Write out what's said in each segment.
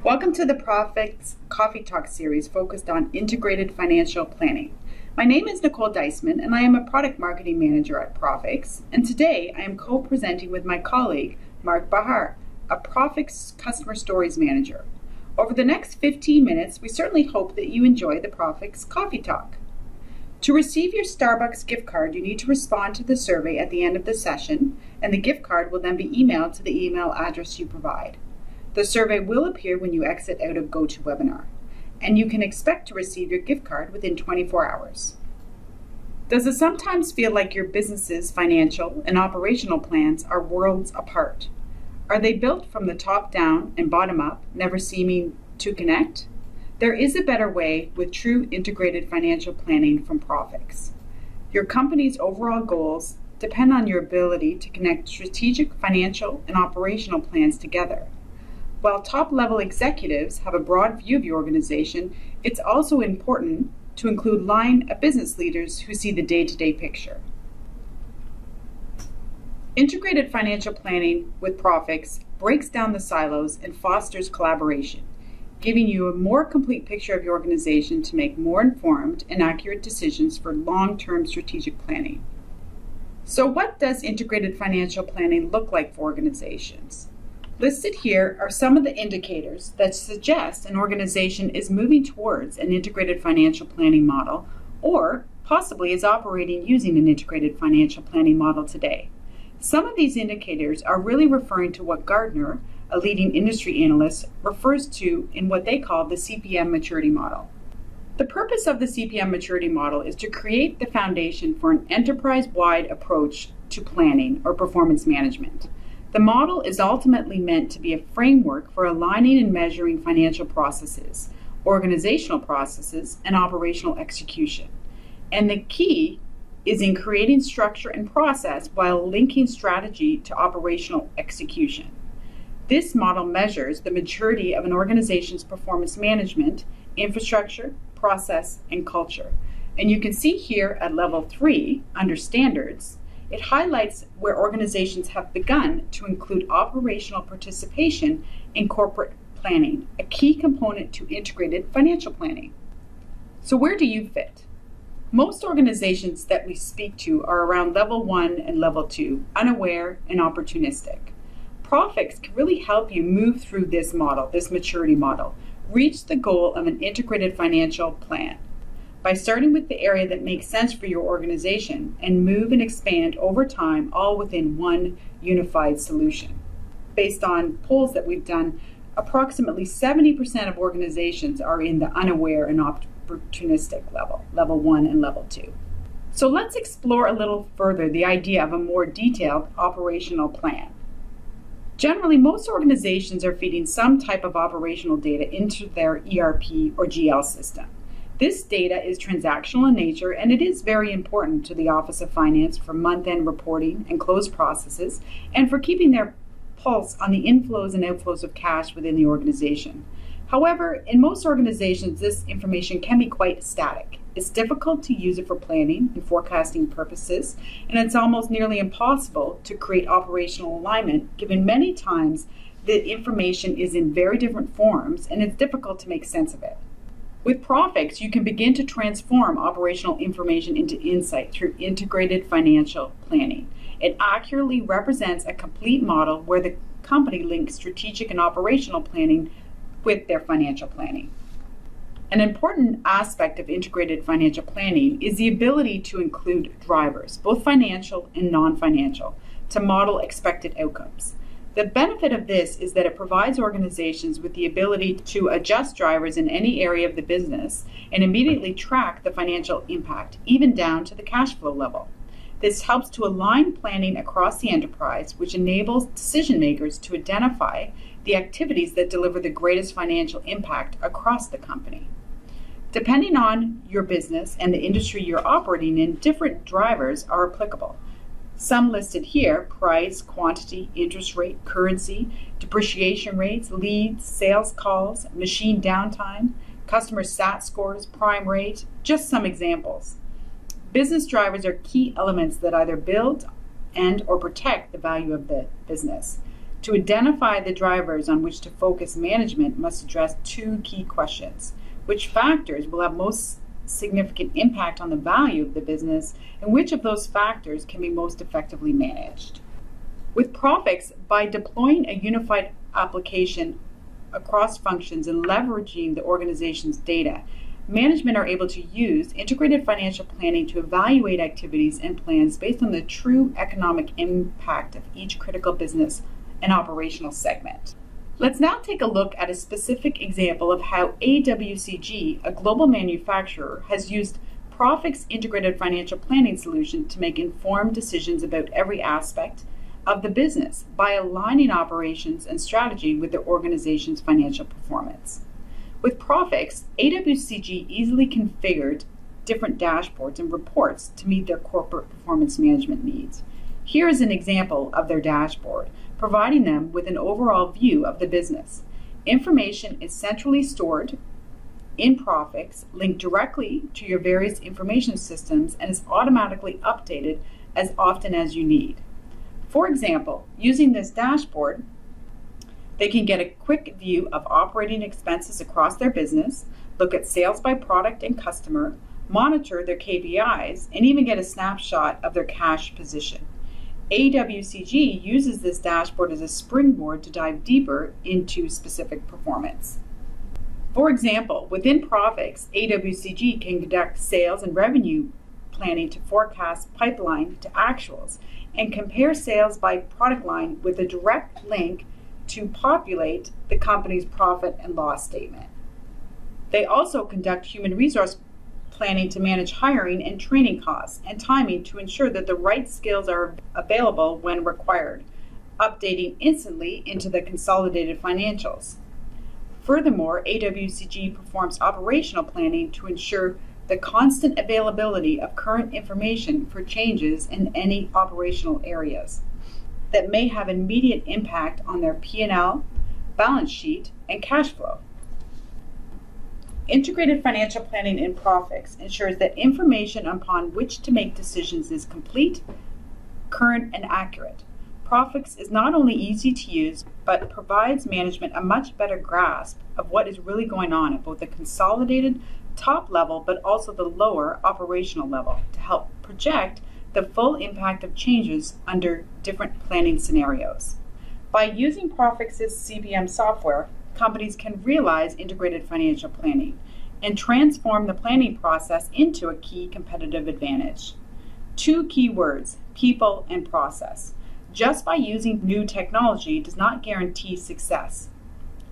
Welcome to the Prophix Coffee Talk series focused on integrated financial planning. My name is Nicole Deisman and I am a product marketing manager at Prophix, and today I am co-presenting with my colleague Mark Bahar, a Prophix customer stories manager. Over the next 15 minutes, we certainly hope that you enjoy the Prophix Coffee Talk. To receive your Starbucks gift card, you need to respond to the survey at the end of the session, and the gift card will then be emailed to the email address you provide. The survey will appear when you exit out of GoToWebinar, and you can expect to receive your gift card within 24 hours. Does it sometimes feel like your business's financial and operational plans are worlds apart? Are they built from the top down and bottom up, never seeming to connect? There is a better way with true integrated financial planning from Prophix. Your company's overall goals depend on your ability to connect strategic financial and operational plans together. While top-level executives have a broad view of your organization, it's also important to include line of business leaders who see the day-to-day picture. Integrated financial planning with Prophix breaks down the silos and fosters collaboration, giving you a more complete picture of your organization to make more informed and accurate decisions for long-term strategic planning. So what does integrated financial planning look like for organizations? Listed here are some of the indicators that suggest an organization is moving towards an integrated financial planning model, or possibly is operating using an integrated financial planning model today. Some of these indicators are really referring to what Gartner, a leading industry analyst, refers to in what they call the CPM maturity model. The purpose of the CPM maturity model is to create the foundation for an enterprise-wide approach to planning or performance management. The model is ultimately meant to be a framework for aligning and measuring financial processes, organizational processes, and operational execution. And the key is in creating structure and process while linking strategy to operational execution. This model measures the maturity of an organization's performance management, infrastructure, process, and culture. And you can see here at level 3, under standards, it highlights where organizations have begun to include operational participation in corporate planning, a key component to integrated financial planning. So where do you fit? Most organizations that we speak to are around level 1 and level 2, unaware and opportunistic. Prophix can really help you move through this model, this maturity model, reach the goal of an integrated financial plan by starting with the area that makes sense for your organization and move and expand over time, all within one unified solution. Based on polls that we've done, approximately 70% of organizations are in the unaware and opportunistic level, level 1 and level 2. So let's explore a little further the idea of a more detailed operational plan. Generally, most organizations are feeding some type of operational data into their ERP or GL system. This data is transactional in nature, and it is very important to the Office of Finance for month-end reporting and close processes, and for keeping their pulse on the inflows and outflows of cash within the organization. However, in most organizations, this information can be quite static. It's difficult to use it for planning and forecasting purposes, and it's almost nearly impossible to create operational alignment, given many times the information is in very different forms, and it's difficult to make sense of it. With Prophix, you can begin to transform operational information into insight through integrated financial planning. It accurately represents a complete model where the company links strategic and operational planning with their financial planning. An important aspect of integrated financial planning is the ability to include drivers, both financial and non-financial, to model expected outcomes. The benefit of this is that it provides organizations with the ability to adjust drivers in any area of the business and immediately track the financial impact, even down to the cash flow level. This helps to align planning across the enterprise, which enables decision makers to identify the activities that deliver the greatest financial impact across the company. Depending on your business and the industry you're operating in, different drivers are applicable. Some listed here: price, quantity, interest rate, currency, depreciation rates, leads, sales calls, machine downtime, customer SAT scores, prime rate, just some examples. Business drivers are key elements that either build and or protect the value of the business. To identify the drivers on which to focus, management must address two key questions. Which factors will have most significant impact on the value of the business, and which of those factors can be most effectively managed? With Prophix, by deploying a unified application across functions and leveraging the organization's data, management are able to use integrated financial planning to evaluate activities and plans based on the true economic impact of each critical business and operational segment. Let's now take a look at a specific example of how AWCG, a global manufacturer, has used Prophix integrated financial planning solution to make informed decisions about every aspect of the business by aligning operations and strategy with the organization's financial performance. With Prophix, AWCG easily configured different dashboards and reports to meet their corporate performance management needs. Here is an example of their dashboard, providing them with an overall view of the business. Information is centrally stored in Prophix, linked directly to your various information systems, and is automatically updated as often as you need. For example, using this dashboard, they can get a quick view of operating expenses across their business, look at sales by product and customer, monitor their KPIs, and even get a snapshot of their cash position. AWCG uses this dashboard as a springboard to dive deeper into specific performance. For example, within Prophix, AWCG can conduct sales and revenue planning to forecast pipeline to actuals and compare sales by product line with a direct link to populate the company's profit and loss statement. They also conduct human resource planning to manage hiring and training costs and timing to ensure that the right skills are available when required, updating instantly into the consolidated financials. Furthermore, AWCG performs operational planning to ensure the constant availability of current information for changes in any operational areas that may have immediate impact on their P&L, balance sheet, and cash flow. Integrated financial planning in Prophix ensures that information upon which to make decisions is complete, current, and accurate. Prophix is not only easy to use, but provides management a much better grasp of what is really going on at both the consolidated top level, but also the lower operational level, to help project the full impact of changes under different planning scenarios. By using Prophix's CPM software, companies can realize integrated financial planning and transform the planning process into a key competitive advantage. Two key words: people and process. Just by using new technology does not guarantee success.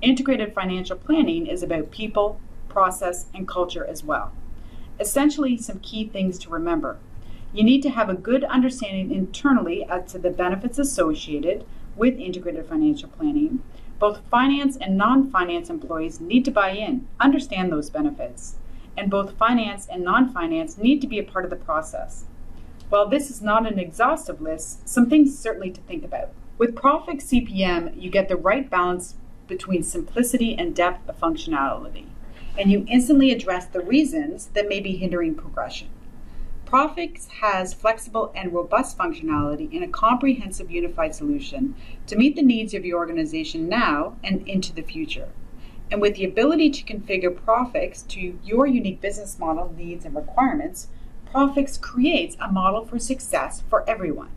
Integrated financial planning is about people, process, and culture as well. Essentially, some key things to remember. You need to have a good understanding internally as to the benefits associated with integrated financial planning. Both finance and non-finance employees need to buy in, understand those benefits, and both finance and non-finance need to be a part of the process. While this is not an exhaustive list, some things certainly to think about. With Prophix CPM, you get the right balance between simplicity and depth of functionality, and you instantly address the reasons that may be hindering progression. Prophix has flexible and robust functionality in a comprehensive unified solution to meet the needs of your organization now and into the future. And with the ability to configure Prophix to your unique business model needs and requirements, Prophix creates a model for success for everyone.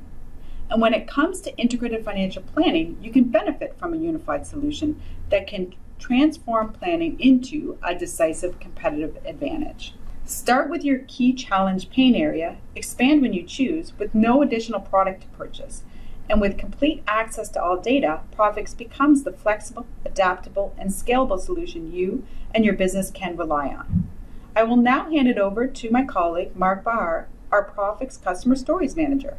And when it comes to integrated financial planning, you can benefit from a unified solution that can transform planning into a decisive competitive advantage. Start with your key challenge pain area, expand when you choose, with no additional product to purchase. And with complete access to all data, Prophix becomes the flexible, adaptable, and scalable solution you and your business can rely on. I will now hand it over to my colleague, Mark Bahar, our Prophix Customer Stories Manager.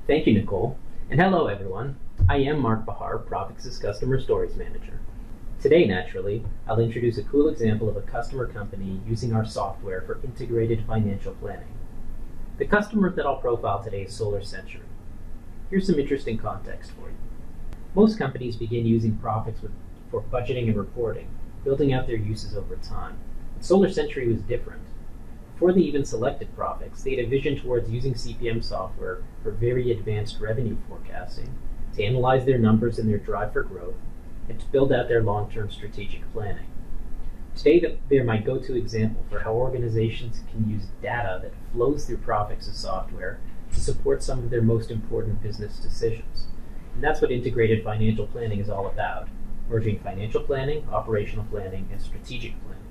Thank you, Nicole. And hello, everyone. I am Mark Bahar, Prophix's Customer Stories Manager. Today, naturally, I'll introduce a cool example of a customer company using our software for integrated financial planning. The customer that I'll profile today is Solarcentury. Here's some interesting context for you. Most companies begin using Prophix for budgeting and reporting, building out their uses over time. But Solarcentury was different. Before they even selected Prophix, they had a vision towards using CPM software for very advanced revenue forecasting, to analyze their numbers and their drive for growth, and to build out their long-term strategic planning. Today, they're my go-to example for how organizations can use data that flows through Prophix's software to support some of their most important business decisions. And that's what integrated financial planning is all about, merging financial planning, operational planning, and strategic planning.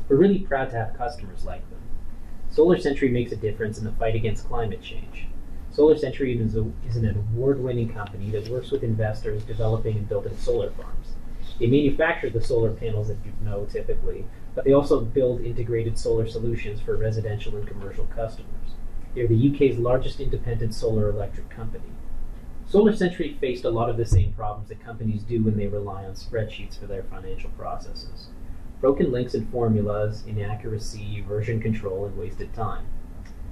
We're really proud to have customers like them. Solarcentury makes a difference in the fight against climate change. Solarcentury is an award-winning company that works with investors developing and building solar farms. They manufacture the solar panels that you know typically, but they also build integrated solar solutions for residential and commercial customers. They're the UK's largest independent solar electric company. Solarcentury faced a lot of the same problems that companies do when they rely on spreadsheets for their financial processes. Broken links and formulas, inaccuracy, version control, and wasted time.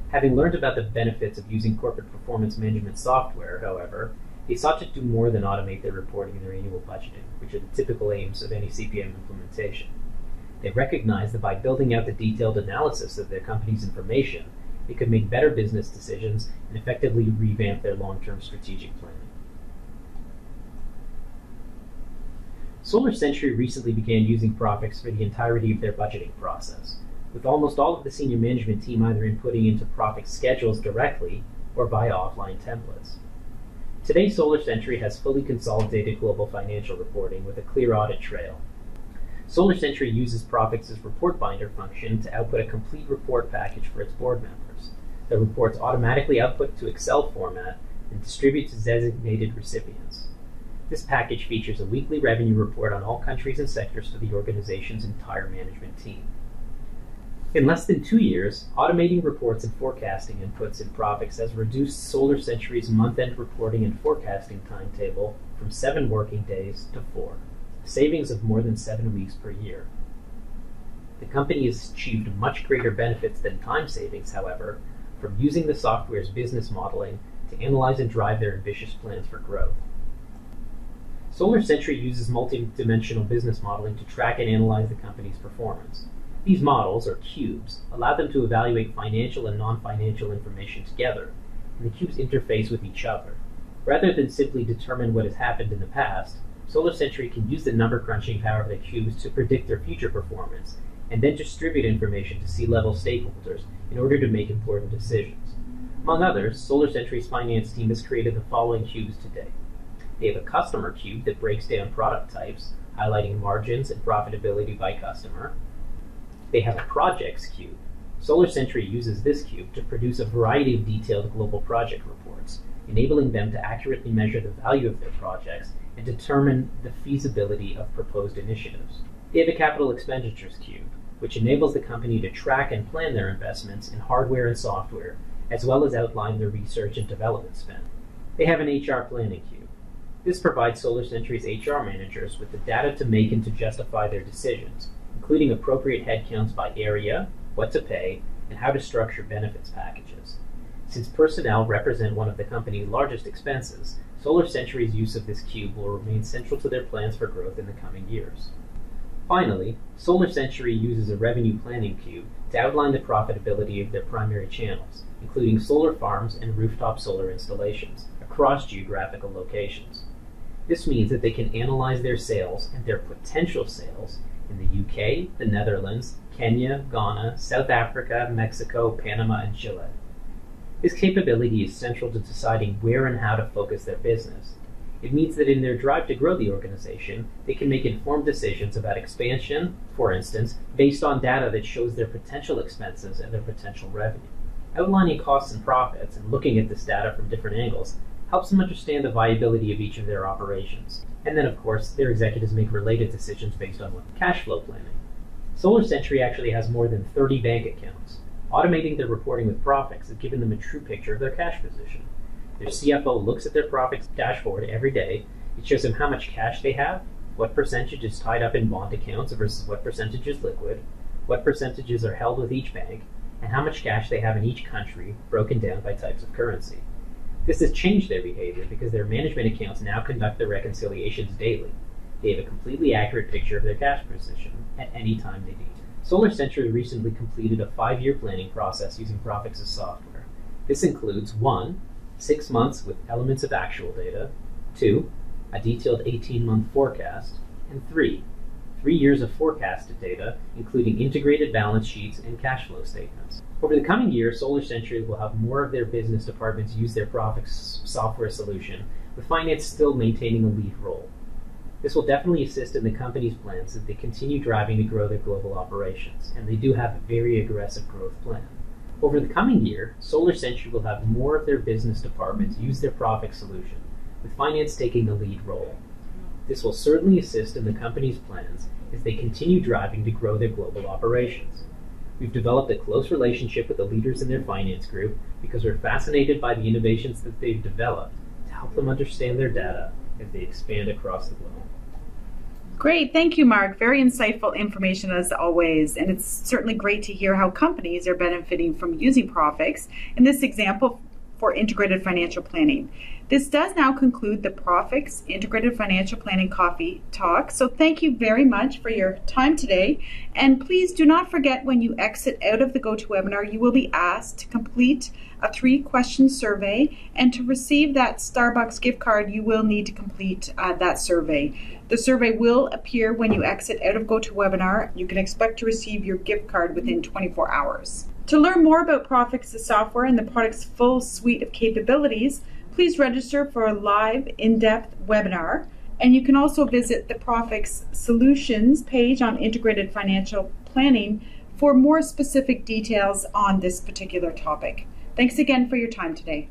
Having learned about the benefits of using corporate performance management software, however, they sought to do more than automate their reporting and their annual budgeting, which are the typical aims of any CPM implementation. They recognized that by building out the detailed analysis of their company's information, they could make better business decisions and effectively revamp their long-term strategic planning. Solarcentury recently began using Prophix for the entirety of their budgeting process, with almost all of the senior management team either inputting into Prophix schedules directly or via offline templates. Today, Solarcentury has fully consolidated global financial reporting with a clear audit trail. Solarcentury uses Prophix's report binder function to output a complete report package for its board members. The reports automatically output to Excel format and distribute to designated recipients. This package features a weekly revenue report on all countries and sectors for the organization's entire management team. In less than 2 years, automating reports and forecasting inputs in Prophix has reduced Solarcentury's month-end reporting and forecasting timetable from 7 working days to 4, a savings of more than 7 weeks per year. The company has achieved much greater benefits than time savings, however, from using the software's business modeling to analyze and drive their ambitious plans for growth. Solarcentury uses multi-dimensional business modeling to track and analyze the company's performance. These models, or cubes, allow them to evaluate financial and non-financial information together, and the cubes interface with each other. Rather than simply determine what has happened in the past, Solarcentury can use the number crunching power of the cubes to predict their future performance, and then distribute information to C-level stakeholders in order to make important decisions. Among others, Solarcentury's finance team has created the following cubes today. They have a customer cube that breaks down product types, highlighting margins and profitability by customer. They have a projects cube. Solarcentury uses this cube to produce a variety of detailed global project reports, enabling them to accurately measure the value of their projects and determine the feasibility of proposed initiatives. They have a capital expenditures cube, which enables the company to track and plan their investments in hardware and software, as well as outline their research and development spend. They have an HR planning cube. This provides Solarcentury's HR managers with the data to make and to justify their decisions, including appropriate headcounts by area, what to pay, and how to structure benefits packages. Since personnel represent one of the company's largest expenses, Solarcentury's use of this cube will remain central to their plans for growth in the coming years. Finally, Solarcentury uses a revenue planning cube to outline the profitability of their primary channels, including solar farms and rooftop solar installations, across geographical locations. This means that they can analyze their sales and their potential sales in the UK, the Netherlands, Kenya, Ghana, South Africa, Mexico, Panama, and Chile. This capability is central to deciding where and how to focus their business. It means that in their drive to grow the organization, they can make informed decisions about expansion, for instance, based on data that shows their potential expenses and their potential revenue. Outlining costs and profits and looking at this data from different angles helps them understand the viability of each of their operations. And then, of course, their executives make related decisions based on cash flow planning. Solarcentury actually has more than 30 bank accounts. Automating their reporting with Prophix has given them a true picture of their cash position. Their CFO looks at their Prophix dashboard every day. It shows them how much cash they have, what percentage is tied up in bond accounts versus what percentage is liquid, what percentages are held with each bank, and how much cash they have in each country, broken down by types of currency. This has changed their behavior because their management accounts now conduct their reconciliations daily. They have a completely accurate picture of their cash position at any time they need. Solarcentury recently completed a 5-year planning process using Prophix's software. This includes 1. 6 months with elements of actual data, 2, a detailed 18-month forecast, and 3 years of forecasted data, including integrated balance sheets and cash flow statements. Over the coming year, Solarcentury will have more of their business departments use their Prophix software solution, with finance still maintaining a lead role. This will definitely assist in the company's plans as they continue driving to grow their global operations, and they do have a very aggressive growth plan. Over the coming year, Solarcentury will have more of their business departments use their Prophix solution, with finance taking a lead role. This will certainly assist in the company's plans as they continue driving to grow their global operations. We've developed a close relationship with the leaders in their finance group because we're fascinated by the innovations that they've developed to help them understand their data as they expand across the globe. Great, thank you, Mark. Very insightful information as always, and it's certainly great to hear how companies are benefiting from using Prophix, in this example for integrated financial planning. This does now conclude the Prophix Integrated Financial Planning Coffee Talk, so thank you very much for your time today, and please do not forget when you exit out of the GoToWebinar, you will be asked to complete a 3-question survey, and to receive that Starbucks gift card, you will need to complete that survey. The survey will appear when you exit out of GoToWebinar. You can expect to receive your gift card within 24 hours. To learn more about Prophix's software and the product's full suite of capabilities, please register for a live, in-depth webinar. And you can also visit the Prophix Solutions page on Integrated Financial Planning for more specific details on this particular topic. Thanks again for your time today.